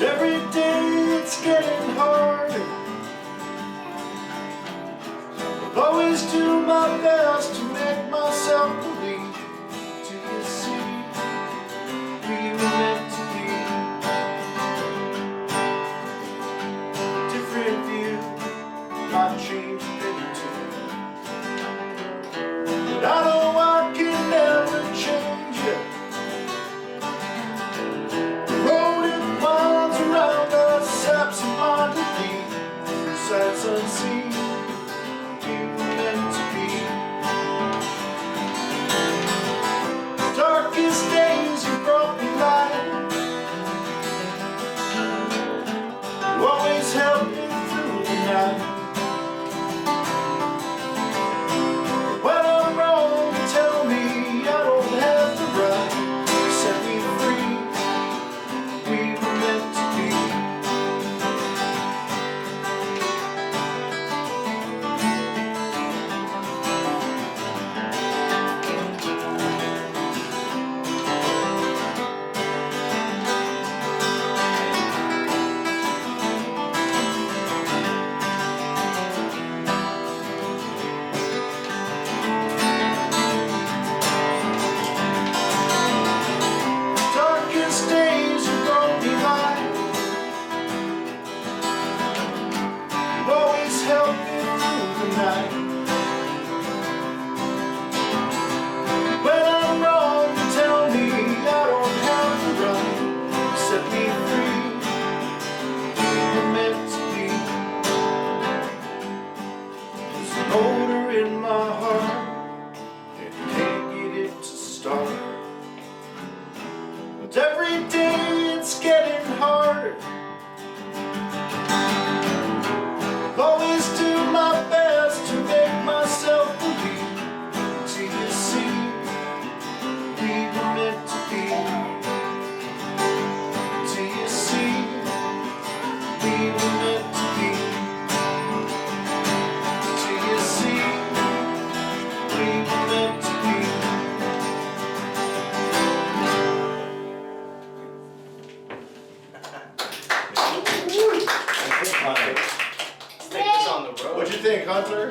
Every day it's getting harder. I'll always do my best to make myself believe. Do you see, we were meant to be. Different view, might change a thing or two, but I know I can never change it. Sights unseen, we were meant to be. Darkest days you brought me light. You always helped me through the night. When I'm wrong, tell me I don't have the right to set me free. We were meant to be. Help me through the night. When I'm wrong, tell me I don't have the right to set me free. We were meant to be. There's an odor in my heart and I can't get it to start. But every day it's getting harder. Always do my best to make myself believe. Do you see, we were meant to be. Do you see, we were meant to be. Do you see, we were meant to be. What'd you think, Hunter?